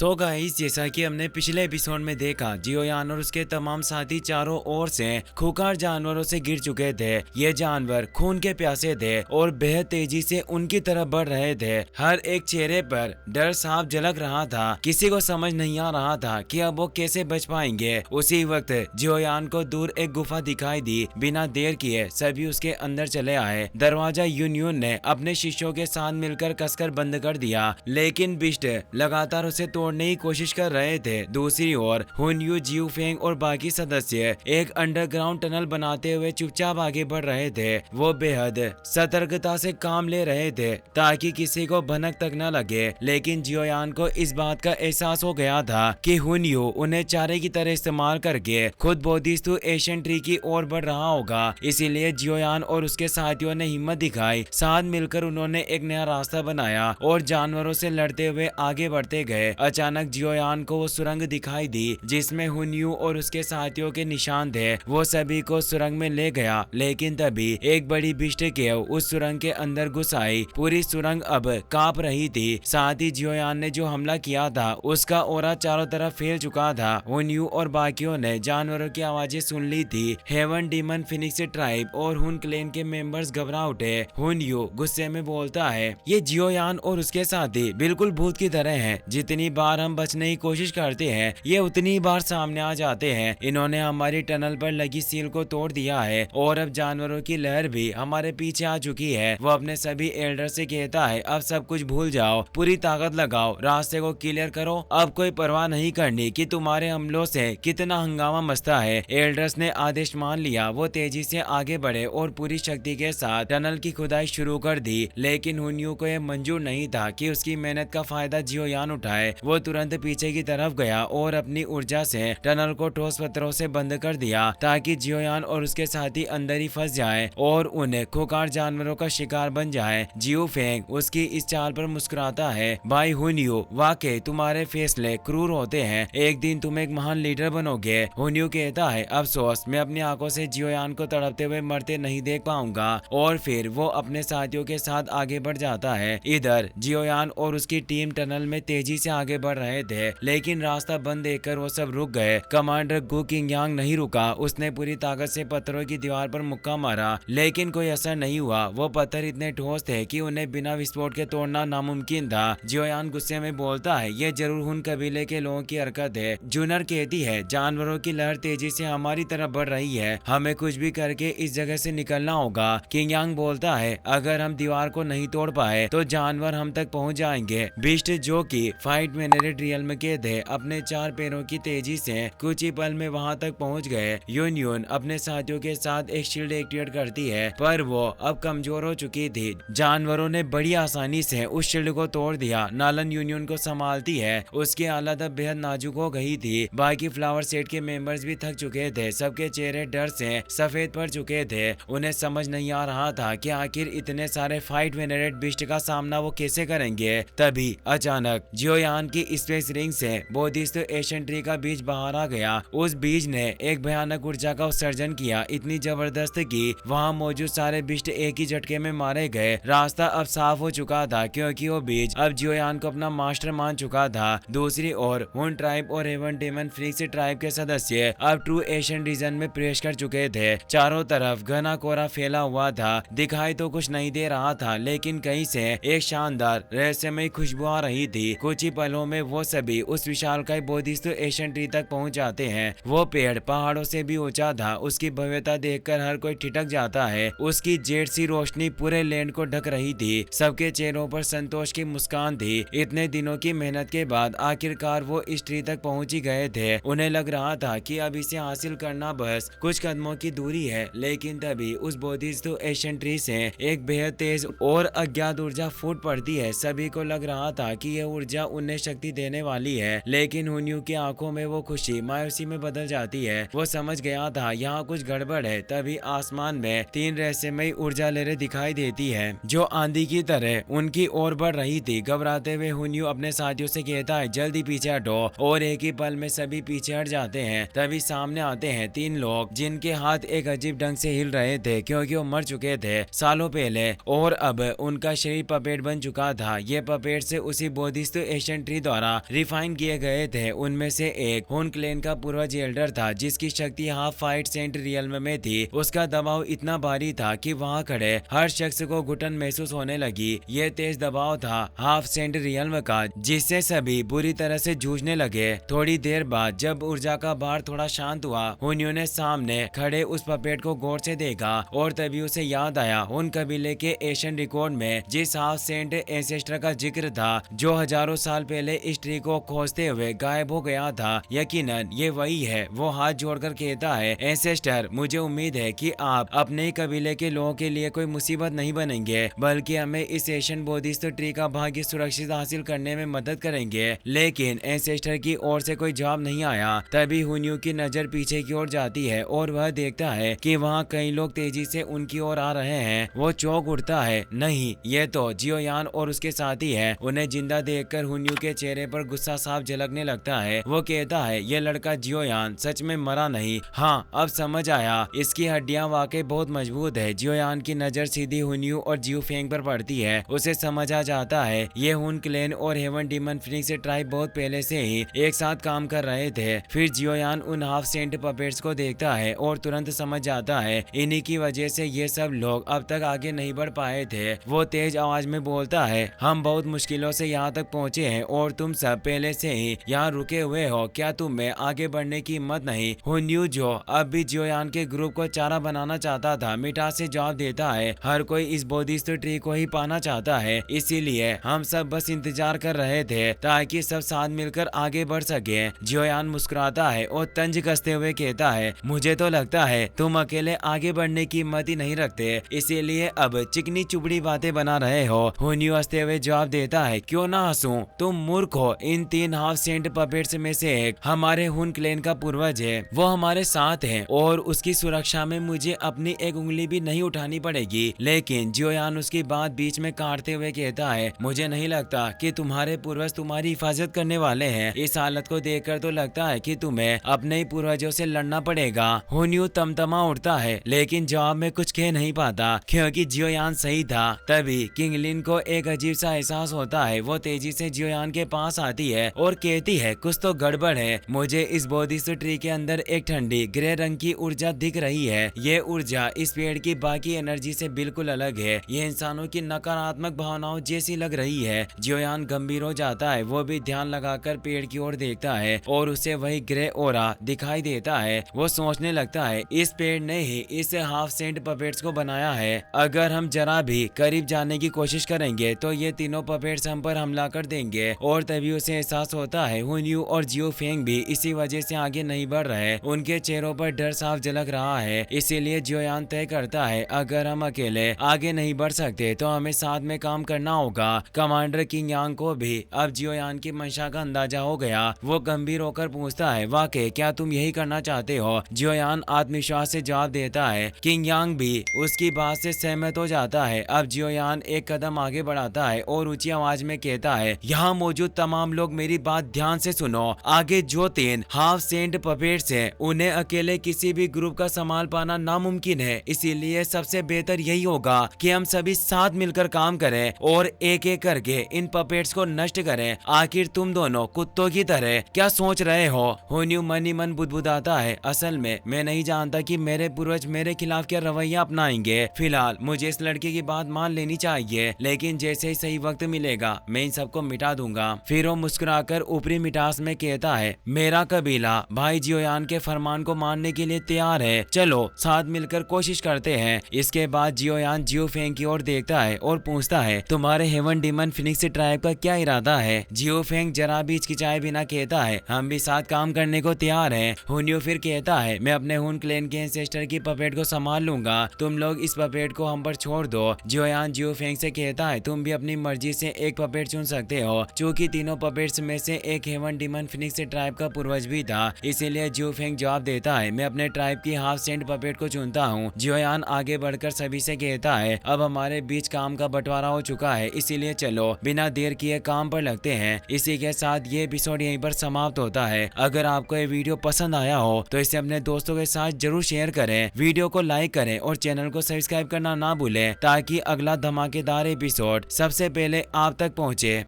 So guys, जैसा कि हमने पिछले एपिसोड में देखा, जियोयान और उसके तमाम साथी चारों ओर से खूंखार जानवरों से गिर चुके थे। ये जानवर खून के प्यासे थे और बेहद तेजी से उनकी तरफ बढ़ रहे थे। हर एक चेहरे पर डर साफ झलक रहा था। किसी को समझ नहीं आ रहा था कि अब वो कैसे बच पाएंगे। उसी वक्त जियोयान को दूर एक गुफा दिखाई दी। बिना देर किए सभी उसके अंदर चले आए। दरवाजा यून ने अपने शिष्यों के साथ मिलकर कसकर बंद कर दिया, लेकिन बिस्ट लगातार उसे तोड़ने की कोशिश कर रहे थे। दूसरी ओर हुनयू, जियू फेंग और बाकी सदस्य एक अंडरग्राउंड टनल बनाते हुए चुपचाप आगे बढ़ रहे थे। वो बेहद सतर्कता से काम ले रहे थे ताकि किसी को भनक तक न लगे। लेकिन जियोयान को इस बात का एहसास हो गया था कि हुनयू उन्हें चारे की तरह इस्तेमाल करके खुद बोधिसत्व एशियन ट्री की ओर बढ़ रहा होगा। इसीलिए जियोयान और उसके साथियों ने हिम्मत दिखाई। साथ मिलकर उन्होंने एक नया रास्ता बनाया और जानवरों से लड़ते हुए आगे बढ़ते गए। अचानक जियोयान को वो सुरंग दिखाई दी जिसमें हुनयू और उसके साथियों के निशान थे। वो सभी को सुरंग में ले गया, लेकिन तभी एक बड़ी बिस्ट केव उस सुरंग के अंदर घुस आई। पूरी सुरंग अब कांप रही थी। साथ ही जियोयान ने जो हमला किया था उसका ओरा चारों तरफ फैल चुका था। हुनयू और बाकियों ने जानवरों की आवाजें सुन ली थी। हेवन डीमन फिनिक्स ट्राइब और हुन क्लेन के मेंबर्स घबरा उठे। हुनयू गुस्से में बोलता है, ये जियोयान और उसके साथी बिल्कुल भूत की तरह हैं। जितनी बार हम बचने की कोशिश करते हैं, ये उतनी बार सामने आ जाते हैं। इन्होंने हमारी टनल पर लगी सील को तोड़ दिया है और अब जानवरों की लहर भी हमारे पीछे आ चुकी है। वो अपने सभी एल्डर से कहता है, अब सब कुछ भूल जाओ, पूरी ताकत लगाओ, रास्ते को क्लियर करो। अब कोई परवाह नहीं करनी कि तुम्हारे हमलों से कितना हंगामा मचता है। एल्डर्स ने आदेश मान लिया। वो तेजी से आगे बढ़े और पूरी शक्ति के साथ टनल की खुदाई शुरू कर दी। लेकिन हुनयू को यह मंजूर नहीं था कि उसकी मेहनत का फायदा जियोयान उठाए। वो तुरंत पीछे की तरफ गया और अपनी ऊर्जा से टनल को ठोस पत्थरों से बंद कर दिया ताकि जियोयान और उसके साथी अंदर ही फंस जाएं और उन खूंखार जानवरों का शिकार बन जाएं। जियू फेंग उसकी इस चाल पर मुस्कुराता है, भाई हुनयू, वाकई तुम्हारे फैसले क्रूर होते हैं। एक दिन तुम एक महान लीडर बनोगे। हुनयू कहता है, अफसोस, मैं अपनी आंखों से जियोयान को तड़पते हुए मरते नहीं देख पाऊंगा। और फिर वो अपने साथियों के साथ आगे बढ़ जाता है। इधर जियोयान और उसकी टीम टनल में तेजी से आगे बढ़ रहे थे, लेकिन रास्ता बंद देखकर वो सब रुक गए। कमांडर गु किंगयांग नहीं रुका। उसने पूरी ताकत से पत्थरों की दीवार पर मुक्का मारा, लेकिन कोई असर नहीं हुआ। वो पत्थर इतने ठोस थे कि उन्हें बिना विस्फोट के तोड़ना नामुमकिन था। जियोयान गुस्से में बोलता है, ये जरूर हुन कबीले के लोगों की हरकत है। जूनर कहती है, जानवरों की लहर तेजी से हमारी तरफ बढ़ रही है, हमें कुछ भी करके इस जगह से निकलना होगा। किंगयांग बोलता है, अगर हम दीवार को नहीं तोड़ पाए तो जानवर हम तक पहुंच जाएंगे। बिस्ट, जो कि फाइट वेनरेट रियल्म के थे, अपने चार पैरों की तेजी से कुछ ही पल में वहां तक पहुंच गए। यून अपने साथियों के साथ एक शील्ड एक्टिवेट करती है, पर वो अब कमजोर हो चुकी थी। जानवरों ने बड़ी आसानी से उस शील्ड को तोड़ दिया। नालन यूनियन को संभालती है, उसकी हालत अब बेहद नाजुक हो गई थी। बाकी फ्लावर सेट के मेंबर्स भी थक चुके थे। सबके चेहरे डर से सफेद पड़ चुके थे। उन्हें समझ नहीं आ रहा था कि आखिर इतने सारे फाइट वेनरेट बिस्ट का सामना वो कैसे करेंगे। तभी अचानक जियोयान की स्पेस रिंग से बोधिसत्व एशियन ट्री का बीज बाहर आ गया। उस बीज ने एक भयानक ऊर्जा का उत्सर्जन किया, इतनी जबरदस्त कि वहां मौजूद सारे बिस्ट एक ही झटके में मारे गए। रास्ता अब साफ हो चुका था क्योंकि वो बीज अब जियोयान को अपना मास्टर मान चुका था। दूसरी ओर हुन ट्राइब और हेवन डेमन फिनिक्स ट्राइब के सदस्य अब ट्रू एशियन रीजन में प्रवेश कर चुके थे। चारों तरफ घना कोहरा फैला हुआ था। दिखाई तो कुछ नहीं दे रहा था, लेकिन कहीं से एक शानदार रहस्यमय खुशबू आ रही थी। कुछ ही पलों में वो सभी उस विशालकाय बोधिसत्व एशियन ट्री तक पहुंच जाते हैं। वो पेड़ पहाड़ों से भी ऊंचा था। उसकी भव्यता देखकर हर कोई ठिठक जाता है। उसकी जेड सी रोशनी पूरे लैंड को ढक रही थी। सबके चेहरों पर संतोष की मुस्कान थी। इतने दिनों की मेहनत के बाद आखिरकार वो इस ट्री तक पहुंच ही गए थे। उन्हें लग रहा था कि अब इसे हासिल करना बस कुछ कदमों की दूरी है, लेकिन तभी उस बोधिसत्व एशियन ट्री से एक बेहद तेज और अज्ञात ऊर्जा फूट पड़ती है। सभी को लग रहा था कि यह ऊर्जा उन्हें शक्ति देने वाली है, लेकिन हुनयू की आंखों में वो खुशी मायूसी में बदल जाती है। वो समझ गया था यहाँ कुछ गड़बड़ है। तभी आसमान में तीन रहस्यमयी ऊर्जा लहरें दिखाई देती है जो आंधी की तरह उनकी ओर बढ़ रही थी। घबराते हुए हुनयू अपने साथियों से कहता है, जल्दी पीछे हटो, और एक ही पल में सभी पीछे हट जाते हैं। तभी सामने आते हैं तीन लोग जिनके हाथ एक अजीब ढंग से हिल रहे थे क्योंकि वो मर चुके थे सालों पहले, और अब उनका शरीर पपेट बन चुका था। ये पपेट से उसी बोधिसत्व एशियन ट्री द्वारा रिफाइन किए गए थे। उनमें से एक हुन क्लैन का पूर्वज एल्डर था, जिसकी शक्ति हाफ फाइट सेंट रियल्म में थी। उसका दबाव इतना भारी था कि वहां खड़े हर शख्स को घुटन महसूस होने लगी। ये तेज दबाव था हाफ सेंट रियल्म का, जिससे सभी बुरी तरह से जूझने लगे। थोड़ी देर बाद जब ऊर्जा का भार थोड़ा शांत हुआ, हुनियो ने सामने खड़े उस पपेट को गौर से देखा और तभी उसे याद आया उन कबीले के एशियन रिकॉर्ड में जिस हाफ सेंट एंसेस्टर का जिक्र था, जो हजारों साल पहले इस ट्री को खोजते हुए गायब हो गया था। यकीनन ये वही है। वो हाथ जोड़कर कहता है, एंसेस्टर, मुझे उम्मीद है कि आप अपने ही कबीले के लोगों के लिए कोई मुसीबत नहीं बनेंगे, बल्कि हमें इस एशियन बोधिसत्व ट्री का भाग्य सुरक्षित हासिल करने में मदद करेंगे। लेकिन एंसेस्टर की ओर से कोई जवाब नहीं आया। तभी हुनियो की नजर पीछे की ओर जाती है और वह देखता है कि वहाँ कई लोग तेजी से उनकी ओर आ रहे हैं। वो चौंक उठता है, नहीं, ये तो जियोयान और उसके साथी है। उन्हें जिंदा देखकर हुनियो के चेहरे पर गुस्सा साफ झलकने लगता है। वो कहता है, ये लड़का जियोयान सच में मरा नहीं। हाँ, अब समझ आया, इसकी हड्डियां वाकई बहुत मजबूत है। जियोयान की नजर सीधी हुनियो और जियो फेंग पर पड़ती है। उसे समझ आ जाता है ये हुन क्लैन और हेवन डीमन फिनिक्स ट्राइब बहुत पहले से ही एक साथ काम कर रहे थे। फिर जियोयान उन हाफ सेंट पपेट्स को देखता है और तुरंत समझ जाता है इन्हीं की वजह से ये सब लोग अब तक आगे नहीं बढ़ पाए थे। वो तेज आवाज में बोलता है, हम बहुत मुश्किलों से यहाँ तक पहुँचे हैं और तुम सब पहले से ही यहाँ रुके हुए हो। क्या तुम्हें आगे बढ़ने की हिम्मत नहीं? हुनियो, जो अब भी जियोयान के ग्रुप को चारा बनाना चाहता था, मिठास से जवाब देता है, हर कोई इस बोधिसत्व ट्री को ही पाना चाहता है, इसीलिए हम सब बस इंतजार कर रहे थे ताकि सब साथ मिलकर आगे बढ़ सके। जियोयान मुस्कुराता है और तंज कसते हुए कहता है, मुझे तो लगता है तुम अकेले आगे बढ़ने की हिम्मत ही नहीं रखते, इसीलिए अब चिकनी चुपड़ी बातें बना रहे हो। हुनियो हंसते हुए जवाब देता है, क्यों ना हंसूं, तुम मूर्ख हो। इन 3 हाफ सेंट पपेट्स में से एक हमारे हुन क्लैन का पूर्वज है। वो हमारे साथ है और उसकी सुरक्षा में मुझे अपनी एक उंगली भी नहीं उठानी पड़ेगी। लेकिन जियोयान उसकी बात बीच में काटते हुए कहता है, मुझे नहीं लगता कि तुम्हारे पूर्वज तुम्हारी हिफाजत करने वाले हैं। इस हालत को देखकर तो लगता है कि तुम्हें अपने ही पूर्वजों से लड़ना पड़ेगा। हुनियो तमतमा उठता है, लेकिन जवाब में कुछ कह नहीं पाता क्योंकि जियोयान सही था। तभी किंगलिन को एक अजीब सा एहसास होता है। वो तेजी से जियोयान के पास आती है और कहती है, कुछ तो गड़बड़ है। मुझे इस बोधिसत्व ट्री के अंदर एक ठंडी ग्रे रंग की ऊर्जा दिख रही है। ये ऊर्जा इस पेड़ की बाकी एनर्जी से बिल्कुल अलग है। ये इंसानों की नकारात्मक भावनाओं जैसी लग रही है। जियोयान गंभीर हो जाता है। वो भी ध्यान लगाकर पेड़ की ओर देखता है और उसे वही ग्रे ओरा दिखाई देता है। वो सोचने लगता है, इस पेड़ ने ही इस हाफ सेंट पपेट्स को बनाया है। अगर हम जरा भी करीब जाने की कोशिश करेंगे तो ये तीनों पपेट्स हम पर हमला कर देंगे। और तभी उसे एहसास होता है हुनियो और जियो फेंग भी इसी वजह से आगे नहीं बढ़ रहे। उनके चेहरों पर डर साफ झलक रहा है। इसीलिए जियोयान तय करता है, अगर हम अकेले आगे नहीं बढ़ सकते तो हमें साथ में काम करना होगा। कमांडर किंग यांग को भी अब जियोयान की मंशा का अंदाजा हो गया। वो गंभीर होकर पूछता है, वाकई क्या तुम यही करना चाहते हो? जियोयान आत्मविश्वास से जवाब देता है। किंग यांग भी उसकी बात से सहमत हो जाता है। अब जियोयान एक कदम आगे बढ़ाता है और ऊंची आवाज में कहता है, यहाँ मौजूद तमाम लोग मेरी बात ध्यान से सुनो। आगे जो 3 हाफ सेंट पपेट्स हैं, उन्हें अकेले किसी भी ग्रुप का संभाल पाना नामुमकिन है। इसीलिए सबसे बेहतर यही होगा कि हम सभी साथ मिलकर काम करें और एक एक करके इन पपेट्स को नष्ट करें। आखिर तुम दोनों कुत्तों की तरह क्या सोच रहे हो? हुनियो मन ही मन बुदबुदाता है, असल में मैं नहीं जानता कि मेरे पूर्वज मेरे खिलाफ क्या रवैया अपनाएंगे। फिलहाल मुझे इस लड़के की बात मान लेनी चाहिए, लेकिन जैसे ही सही वक्त मिलेगा मैं इन सबको मिटा दूंगा। फिर वो मुस्कुराकर ऊपरी मिठास में कहता है, मेरा कबीला भाई जियोयान के फरमान को मानने के लिए तैयार है। चलो साथ मिलकर कोशिश करते हैं। इसके बाद जियोयान जियो फेंग की ओर देखता है और पूछता है, तुम्हारे हेवन डीमन फिनिक्स ट्राइब का क्या इरादा है? जियो फेंग जरा भी हिचकिचाए बिना कहता है, हम भी साथ काम करने को तैयार हैं। हुनियो फिर कहता है, मैं अपने हुन क्लैन के एंसेस्टर की पपेट को संभाल लूंगा, तुम लोग इस पपेट को हम पर छोड़ दो। जियोयान जियो फेंग से कहता है, तुम भी अपनी मर्जी से एक पपेट चुन सकते हो। चूंकि तीनों पपेट्स में से एक हेवन डीमन फिनिक्स ट्राइब का पूर्वज भी था, इसीलिए जियो फेंग जवाब देता है, मैं अपने ट्राइब की हाफ सेंट पपेट को चुनता हूँ। जियोयान आगे बढ़कर सभी से कहता है, अब हमारे बीच काम का बंटवारा हो चुका है, इसीलिए चलो बिना देर किए काम पर लगते हैं। इसी के साथ ये एपिसोड यहीं पर समाप्त होता है। अगर आपको ये वीडियो पसंद आया हो तो इसे अपने दोस्तों के साथ जरूर शेयर करें, वीडियो को लाइक करें और चैनल को सब्सक्राइब करना ना भूलें ताकि अगला धमाकेदार एपिसोड सबसे पहले आप तक पहुंचे।